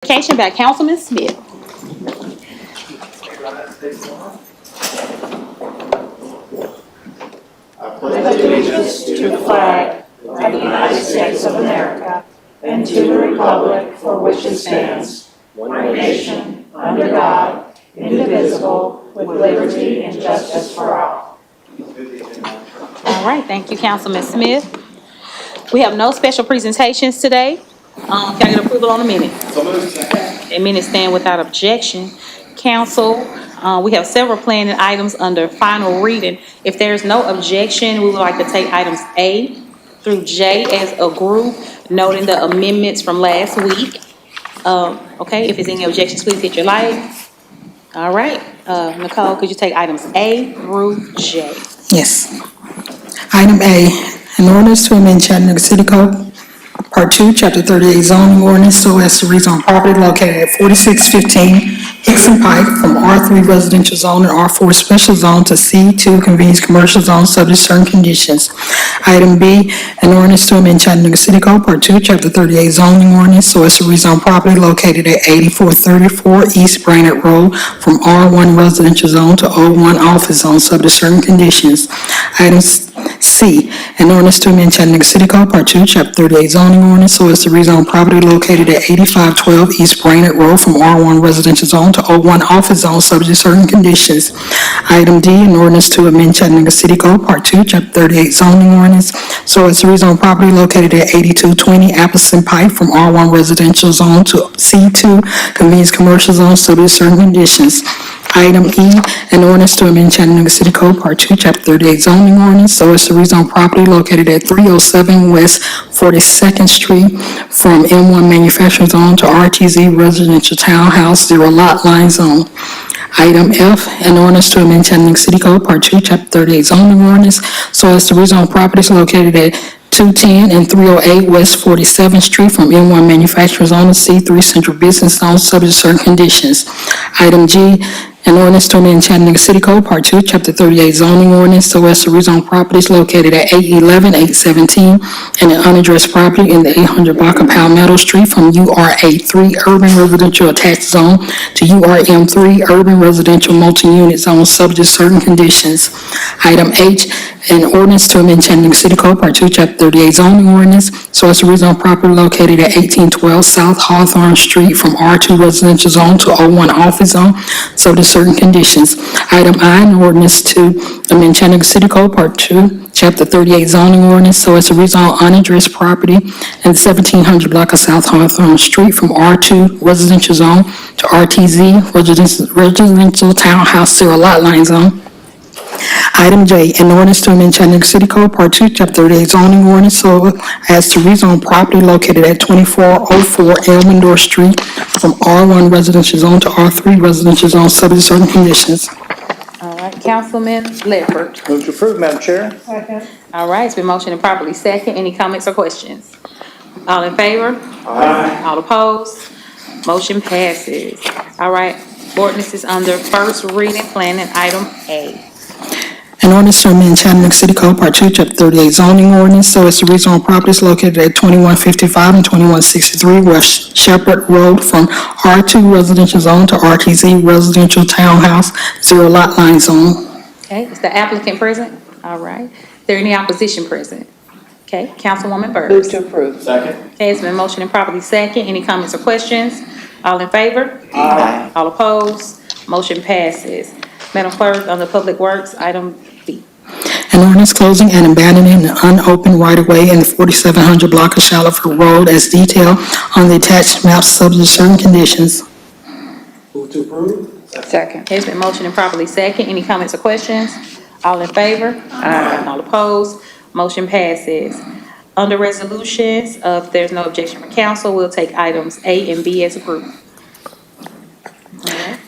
Vacation by Councilman Smith. I pledge allegiance to the flag of the United States of America and to the republic for which it stands, one nation, under God, indivisible, with liberty and justice for all. All right, thank you, Councilman Smith. We have no special presentations today. Can I get approval on the minutes? So moved. The minutes stand without objection. Council, we have several planning items under final reading. If there is no objection, we would like to take items A through J as a group, noting the amendments from last week. Okay, if there's any objections, please hit your light. All right, Nicole, could you take items A through J? Yes. Item A, an ordinance to amend Chattanooga City Code, Part 2, Chapter 38 zoning ordinance so as to rezone property located at 4615 Hickson Pike from R3 residential zone and R4 special zone to C2 convenience commercial zone subject to certain conditions. Item B, an ordinance to amend Chattanooga City Code, Part 2, Chapter 38 zoning ordinance so as to rezone property located at 8434 East Brainerd Road from R1 residential zone to O1 office zone subject to certain conditions. Item C, an ordinance to amend Chattanooga City Code, Part 2, Chapter 38 zoning ordinance so as to rezone property located at 8512 East Brainerd Road from R1 residential zone to O1 office zone subject to certain conditions. Item D, an ordinance to amend Chattanooga City Code, Part 2, Chapter 38 zoning ordinance so as to rezone property located at 8220 Appleton Pike from R1 residential zone to C2 convenience commercial zone subject to certain conditions. Item E, an ordinance to amend Chattanooga City Code, Part 2, Chapter 38 zoning ordinance so as to rezone property located at 307 West 42nd Street from M1 manufacturing zone to RTZ residential townhouse zero lot line zone. Item F, an ordinance to amend Chattanooga City Code, Part 2, Chapter 38 zoning ordinance so as to rezone properties located at 210 and 308 West 47th Street from M1 manufacturing zone to C3 central business zone subject to certain conditions. Item G, an ordinance to amend Chattanooga City Code, Part 2, Chapter 38 zoning ordinance so as to rezone properties located at 811, 817, and an unaddressed property in the 800 block of Palmetto Street from URA3 urban residential attached zone to URM3 urban residential multi-unit zone subject to certain conditions. Item H, an ordinance to amend Chattanooga City Code, Part 2, Chapter 38 zoning ordinance so as to rezone property located at 1812 South Hawthorne Street from R2 residential zone to O1 office zone subject to certain conditions. Item I, an ordinance to amend Chattanooga City Code, Part 2, Chapter 38 zoning ordinance so as to rezone unaddressed property in the 1700 block of South Hawthorne Street from R2 residential zone to RTZ residential townhouse zero lot line zone. Item J, an ordinance to amend Chattanooga City Code, Part 2, Chapter 38 zoning ordinance so as to rezone property located at 2404 Elmendorf Street from R1 residential zone to R3 residential zone subject to certain conditions. All right, Councilman Ledford. Move to approve, Madam Chair. Second. All right, it's been motioned and properly second. Any comments or questions? All in favor? Aye. All opposed? Motion passes. All right, ordinance is under first reading, planning item A. An ordinance to amend Chattanooga City Code, Part 2, Chapter 38 zoning ordinance so as to rezone properties located at 2155 and 2163 West Shepherd Road from R2 residential zone to RTZ residential townhouse zero lot line zone. Okay, is the applicant present? All right. Is there any opposition present? Okay, Councilwoman Byrd. Move to approve. Second. Okay, it's been motioned and properly second. Any comments or questions? All in favor? Aye. All opposed? Motion passes. Madam Clerk, on the Public Works, item B. An ordinance closing and abandoning an unopened right-of-way in the 4700 block of Shallowford Road as detailed on the attached map subject to certain conditions. Move to approve. Second. Okay, it's been motioned and properly second. Any comments or questions? All in favor? Aye. All opposed? Motion passes. Under resolutions, if there's no objection from council, we'll take items A and B as a group. All right.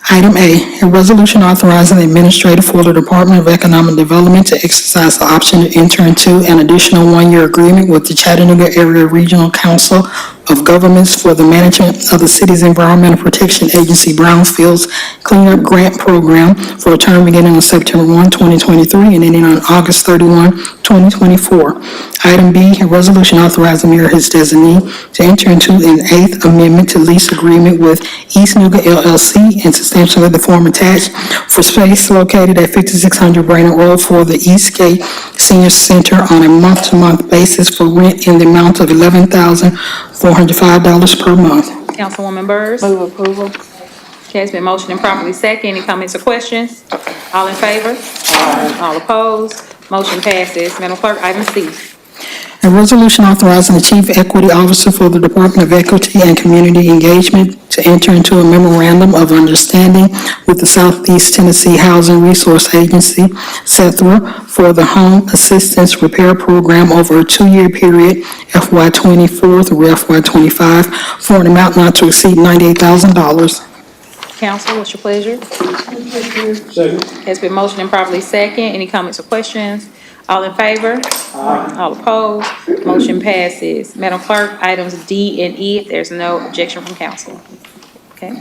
Item A resolution authorizing the administrator for the Department of Economic Development to exercise the option to enter into an additional one-year agreement with the Chattanooga Area Regional Council of Governments for the Management of the City's Environmental Protection Agency Brownfields Cleanup Grant Program for a term beginning on September 1, 2023, and ending on August 31, 2024. Item B, a resolution authorizing mayor or his designee to enter into an eighth amendment to lease agreement with East Nuga LLC and substantially the form attached for space located at 5600 Brainerd Road for the Eastgate Senior Center on a month-to-month basis for rent in the amount of $11,405 per month. Councilwoman Byrd? Move approval. Okay, it's been motioned and properly second. Any comments or questions? All in favor? All opposed? Motion passes. Madam Clerk, item C. A resolution authorizing the Chief Equity Officer for the Department of Equity and Community Engagement to enter into a memorandum of understanding with the Southeast Tennessee Housing Resource Agency, SETHRA, for the Home Assistance Repair Program over a 2-year period, FY24 through FY25, for an amount not to exceed $98,000. Council, what's your pleasure? Second. It's been motioned and properly second. Any comments or questions? All in favor? All opposed? Motion passes. Madam Clerk, items D and E, if there's no objection from council. Okay.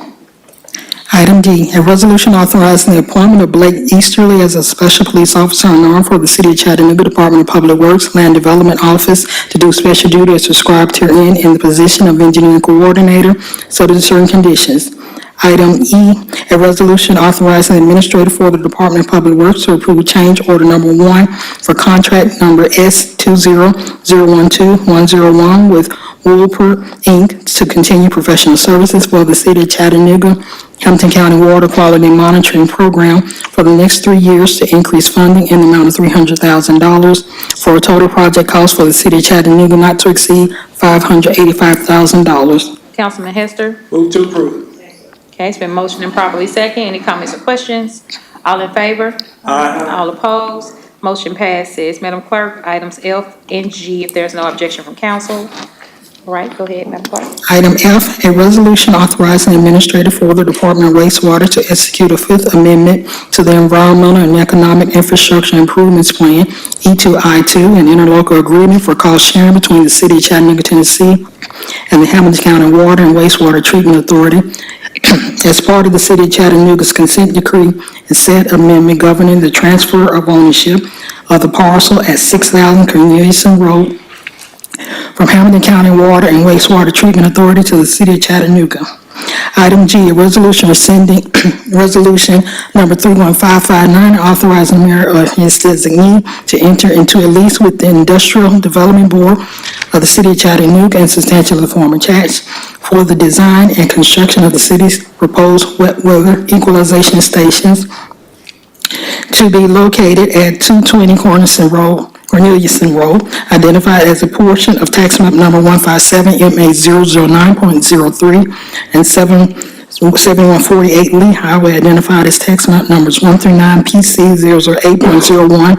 Item D, a resolution authorizing the appointment of Blake Easterly as a special police officer unarmed for the City of Chattanooga Department of Public Works Land Development Office to do special duty as prescribed herein in the position of engineering coordinator, subject to certain conditions. Item E, a resolution authorizing the administrator for the Department of Public Works to approve change order number 1 for contract number S20012-101 with Woolper, Inc. to continue professional services for the City of Chattanooga, Hampton County Water Quality Monitoring Program for the next 3 years to increase funding in the amount of $300,000 for a total project cost for the City of Chattanooga not to exceed $585,000. Councilman Hester? Move to approve. Okay, it's been motioned and properly second. Any comments or questions? All in favor? All opposed? Motion passes. Madam Clerk, items F and G, if there's no objection from council. All right, go ahead, Madam Clerk. Item F, a resolution authorizing the administrator for the Department of Wastewater to execute a Fifth Amendment to the Environmental and Economic Infrastructure Improvements Plan, E2I2, an interlocal agreement for cost sharing between the City of Chattanooga, Tennessee, and the Hamilton County Water and Wastewater Treatment Authority as part of the City of Chattanooga's consent decree and said amendment governing the transfer of ownership of the parcel at 6,000 Corneliuson Road from Hamilton County Water and Wastewater Treatment Authority to the City of Chattanooga. Item G, a resolution rescinding resolution number 31559, authorizing the mayor or his designee to enter into a lease with the Industrial Development Board of the City of Chattanooga and substantially the form attached for the design and construction of the city's proposed wet weather equalization stations to be located at 220 Corneliuson Road, identified as a portion of tax map number 157MA009.03 and 7148 Lee Highway, identified as tax map numbers 139 PC008.01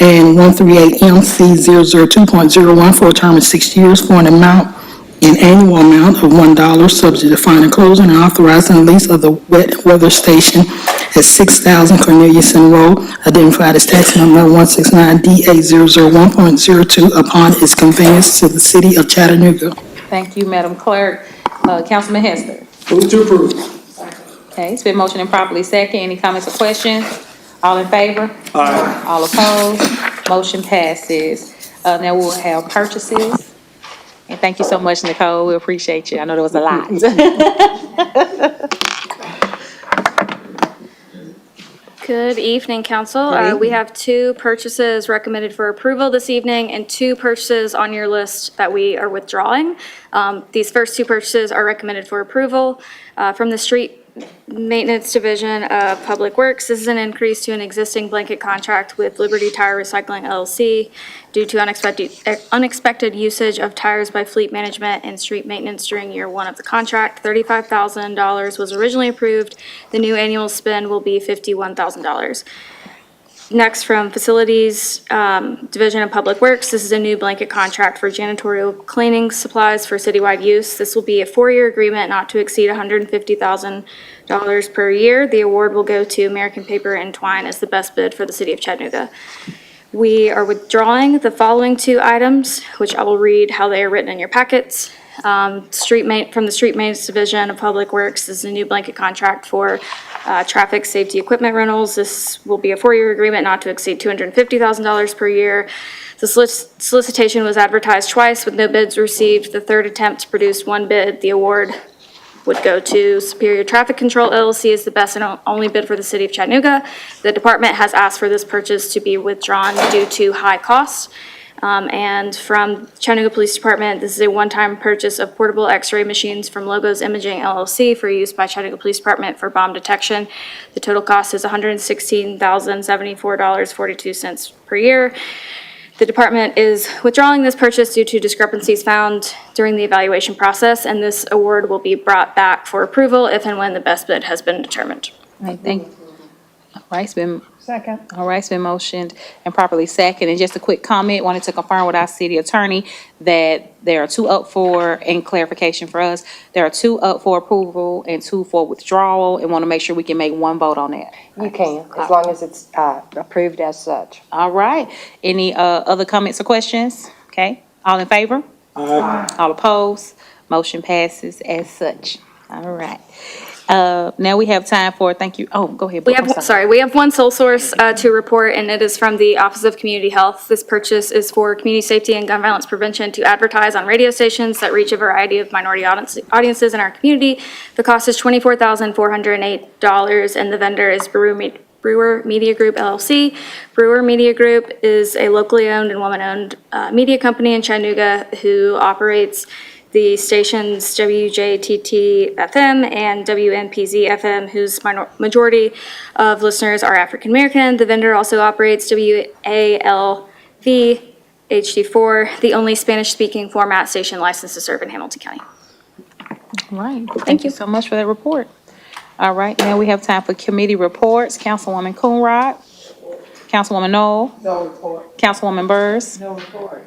and 138 MC002.01 for a term of 6 years for an annual amount of $1, subject to final closing, and authorizing the lease of the wet weather station at 6,000 Corneliuson Road, identified as tax number 169DA001.02 upon its conveyance to the City of Chattanooga. Thank you, Madam Clerk. Councilman Hester? Move to approve. Okay, it's been motioned and properly second. Any comments or questions? All in favor? All opposed? Motion passes. Now we'll have purchases. And thank you so much, Nicole. We appreciate you. I know there was a lot. Good evening, council. Good evening. We have 2 purchases recommended for approval this evening and 2 purchases on your list that we are withdrawing. These first 2 purchases are recommended for approval from the Street Maintenance Division of Public Works. This is an increase to an existing blanket contract with Liberty Tire Recycling LLC due to unexpected usage of tires by fleet management and street maintenance during year 1 of the contract. $35,000 was originally approved. The new annual spend will be $51,000. Next, from Facilities Division of Public Works, this is a new blanket contract for janitorial cleaning supplies for citywide use. This will be a 4-year agreement not to exceed $150,000 per year. The award will go to American Paper and Twine as the best bid for the City of Chattanooga. We are withdrawing the following 2 items, which I will read how they are written in your packets. From the Street Maintenance Division of Public Works. This is a new blanket contract for traffic safety equipment rentals. This will be a 4-year agreement not to exceed $250,000 per year. The solicitation was advertised twice with no bids received. The third attempt produced one bid. The award would go to Superior Traffic Control LLC as the best and only bid for the city of Chattanooga. The department has asked for this purchase to be withdrawn due to high costs. And from Chattanooga Police Department, this is a one-time purchase of portable X-ray machines from Logos Imaging LLC for use by Chattanooga Police Department for bomb detection. The total cost is $116,074.42 per year. The department is withdrawing this purchase due to discrepancies found during the evaluation process, and this award will be brought back for approval if and when the best bid has been determined. All right, thank you. All right, it's been Second. All right, it's been motioned and properly seconded. And just a quick comment, wanted to confirm with our city attorney that there are 2 up for, and clarification for us, there are 2 up for approval and 2 for withdrawal, and want to make sure we can make one vote on that. You can, as long as it's approved as such. All right, any other comments or questions? Okay, all in favor? Aye. All opposed? Motion passes as such. All right. Now we have time for, thank you, oh, go ahead. We I'm have, we have one sole source to report, and it is from the Office of Community Health. This purchase is for community safety and gun violence prevention to advertise on radio stations that reach a variety of minority audiences in our community. The cost is $24,408, and the vendor is Brewer Media Group LLC. Brewer Media Group is a locally owned and woman-owned media company in Chattanooga who operates the stations WJTT-FM and WNPZ-FM, whose majority of listeners are African American. The vendor also operates WALV-HD4, the only Spanish-speaking format station licensed to serve in Hamilton County. All right, thank you so much for that report. All right, now we have time for committee reports. Councilwoman Coonrod. Councilwoman Knoll. No report. Councilwoman Burrs. No report.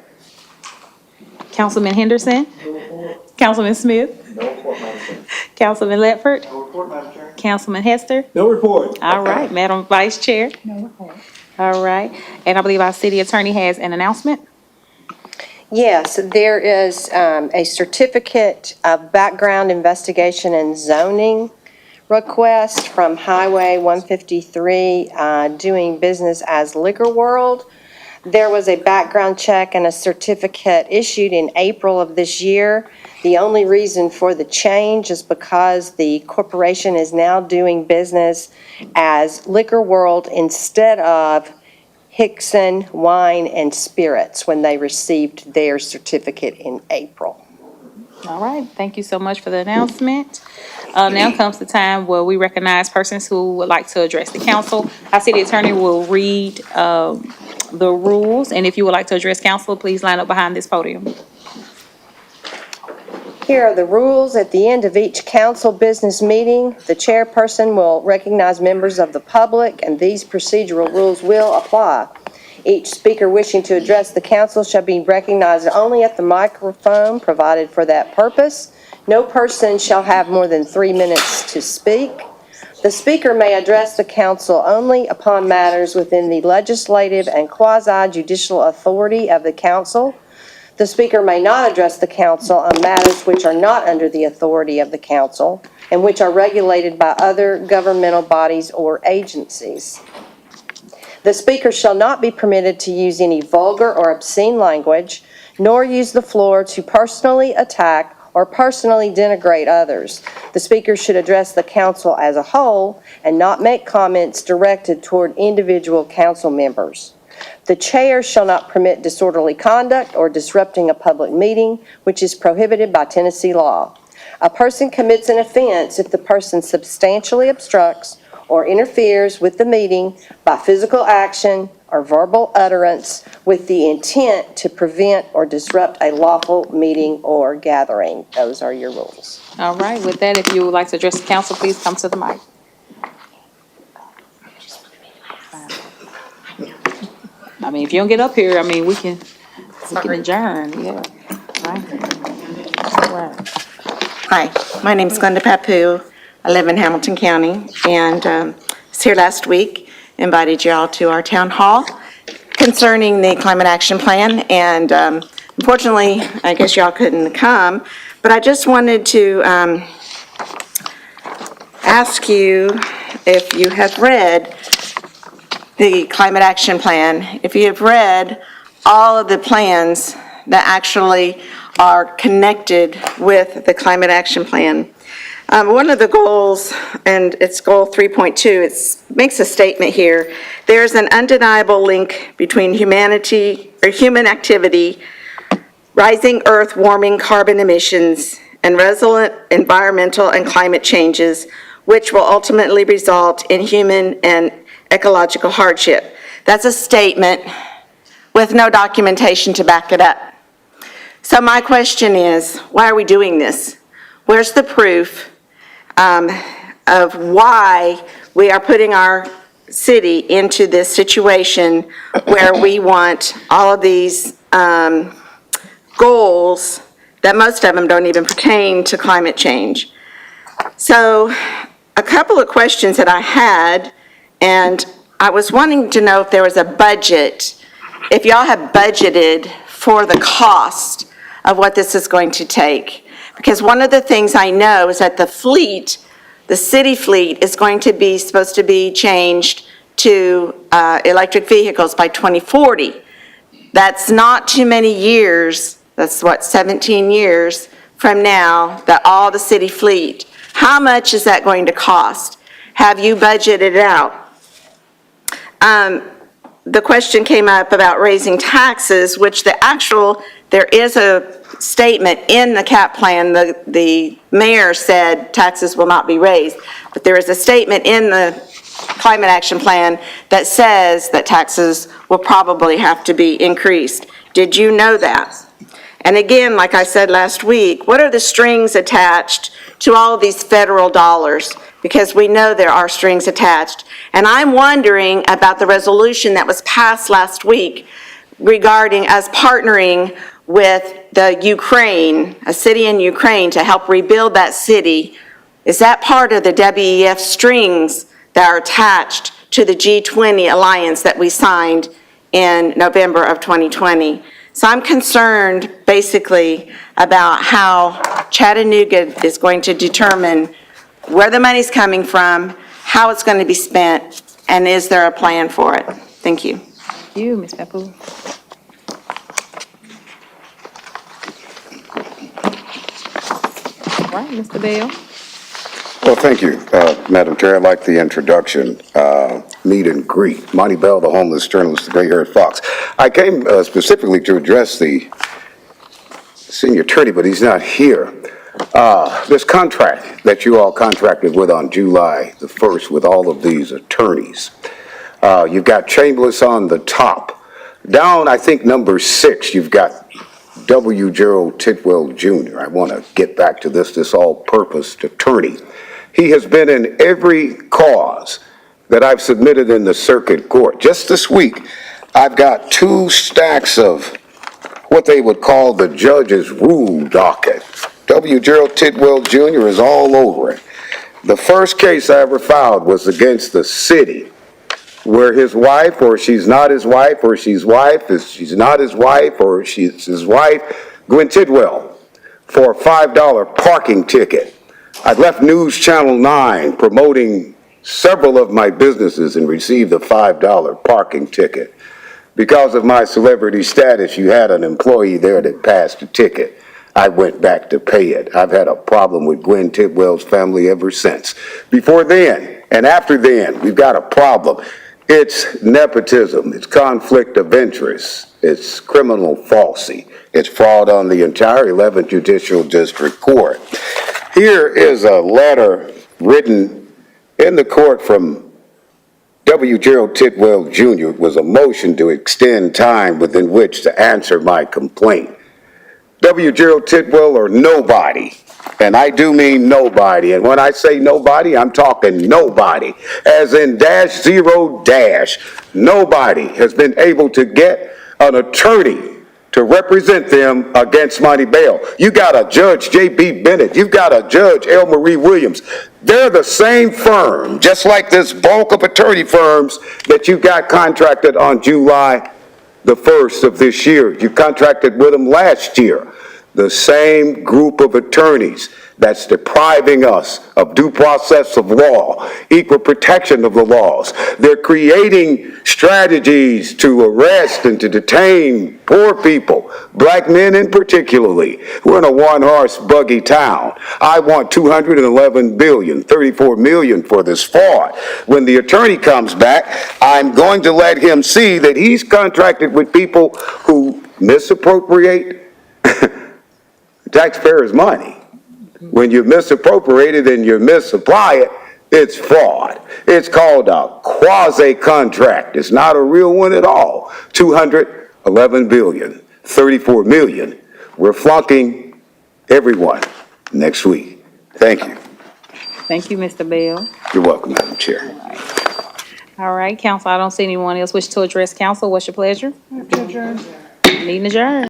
Councilman Henderson. No report. Councilman Smith. No report, Madam Chair. Councilman Ledford. No report, Madam Chair. Councilman Hester. No report. All right, Madam Vice Chair. No report. All right, and I believe our city attorney has an announcement. Yes, there is a certificate of background investigation and zoning request from Highway 153, doing business as Liquor World. There was a background check and a certificate issued in April of this year. The only reason for the change is because the corporation is now doing business as Liquor World instead of Hickson Wine and Spirits when they received their certificate in April. All right, thank you so much for the announcement. Now comes the time where we recognize persons who would like to address the council. Our city attorney will read the rules, and if you would like to address council, please line up behind this podium. Here are the rules. At the end of each council business meeting, the chairperson will recognize members of the public, and these procedural rules will apply. Each speaker wishing to address the council shall be recognized only at the microphone provided for that purpose. No person shall have more than 3 minutes to speak. The speaker may address the council only upon matters within the legislative and quasi-judicial authority of the council. The speaker may not address the council on matters which are not under the authority of the council and which are regulated by other governmental bodies or agencies. The speaker shall not be permitted to use any vulgar or obscene language, nor use the floor to personally attack or personally denigrate others. The speaker should address the council as a whole and not make comments directed toward individual council members. The chair shall not permit disorderly conduct or disrupting a public meeting, which is prohibited by Tennessee law. A person commits an offense if the person substantially obstructs or interferes with the meeting by physical action or verbal utterance with the intent to prevent or disrupt a lawful meeting or gathering. Those are your rules. All right, with that, if you would like to address the council, please come to the mic. I mean, if you don't get up here, I mean, we can adjourn, yeah. Right. Hi, my name's Glenda Papu. I live in Hamilton County, and was here last week, invited you all to our town hall concerning the climate action plan, and unfortunately, I guess y'all couldn't come, But I just wanted to ask you if you have read the Climate Action Plan, if you have read all of the plans that actually are connected with the Climate Action Plan. One of the goals, and it's goal 3.2, it makes a statement here. There's an undeniable link between human activity, rising Earth warming carbon emissions, and resilient environmental and climate changes, which will ultimately result in human and ecological hardship. That's a statement with no documentation to back it up. So my question is, why are we doing this? Where's the proof of why we are putting our city into this situation where we want all of these goals that most of them don't even pertain to climate change? So a couple of questions that I had, and I was wanting to know if there was a budget, if y'all have budgeted for the cost of what this is going to take. Because one of the things I know is that the fleet, the city fleet, is going to be supposed to be changed to electric vehicles by 2040. That's not too many years, that's what, 17 years from now, that all the city fleet. How much is that going to cost? Have you budgeted it out? The question came up about raising taxes, which there is a statement in the CAP plan. The mayor said taxes will not be raised, but there is a statement in the Climate Action Plan that says that taxes will probably have to be increased. Did you know that? And again, like I said last week, what are the strings attached to all of these federal dollars? Because we know there are strings attached. And I'm wondering about the resolution that was passed last week regarding us partnering with the Ukraine, a city in Ukraine, to help rebuild that city. Is that part of the WEF strings that are attached to the G20 alliance that we signed in November of 2020? So I'm concerned basically about how Chattanooga is going to determine where the money's coming from, how it's going to be spent, and is there a plan for it? Thank you. Thank you, Ms. Papu. All right, Mr. Bell. Well, thank you, Madam Chair. I like the introduction, meet and greet. Monty Bell, the homeless journalist, the gray-haired fox. I came specifically to address the senior attorney, but he's not here. This contract that you all contracted with on July the 1st with all of these attorneys, you've got Chambliss on the top. Down, I think, number 6, you've got W. Gerald Tidwell Jr. I want to get back to this all-purpose attorney. He has been in every cause that I've submitted in the circuit court. Just this week, I've got 2 stacks of what they would call the judge's rule docket. W. Gerald Tidwell Jr. is all over it. The first case I ever filed was against the city, where his wife, or she's not his wife, or she's not his wife, or she's his wife, Gwen Tidwell, for a $5 parking ticket. I left News Channel 9 promoting several of my businesses and received a $5 parking ticket. Because of my celebrity status, you had an employee there that passed the ticket. I went back to pay it. I've had a problem with Gwen Tidwell's family ever since. Before then and after then, we've got a problem. It's nepotism, it's conflict of interest, it's criminal falsity, it's fraud on the entire 11th Judicial District Court. Here is a letter written in the court from W. Gerald Tidwell Jr. It was a motion to extend time within which to answer my complaint. W. Gerald Tidwell or nobody, and I do mean nobody, and when I say nobody, I'm talking nobody, as in -0, nobody has been able to get an attorney to represent them against Monty Bell. You got a Judge J.B. Bennett, you've got a Judge L. Marie Williams. They're the same firm, just like this bulk of attorney firms that you got contracted on July the 1st of this year. You contracted with them last year. the same group of attorneys that's depriving us of due process of law, equal protection of the laws. They're creating strategies to arrest and to detain poor people, black men in particularly. We're in a one-horse buggy town. I want $211 billion, $34 million for this fraud. When the attorney comes back, I'm going to let him see that he's contracted with people who misappropriate taxpayers' money. When you misappropriate it and you misapply it, it's fraud. It's called a quasi-contract. It's not a real one at all. $211 billion, $34 million. We're flunking everyone next week. Thank you. Thank you, Mr. Bell. You're welcome, Madam Chair. All right, council, I don't see anyone else wish to address council. What's your pleasure? Meeting adjourned.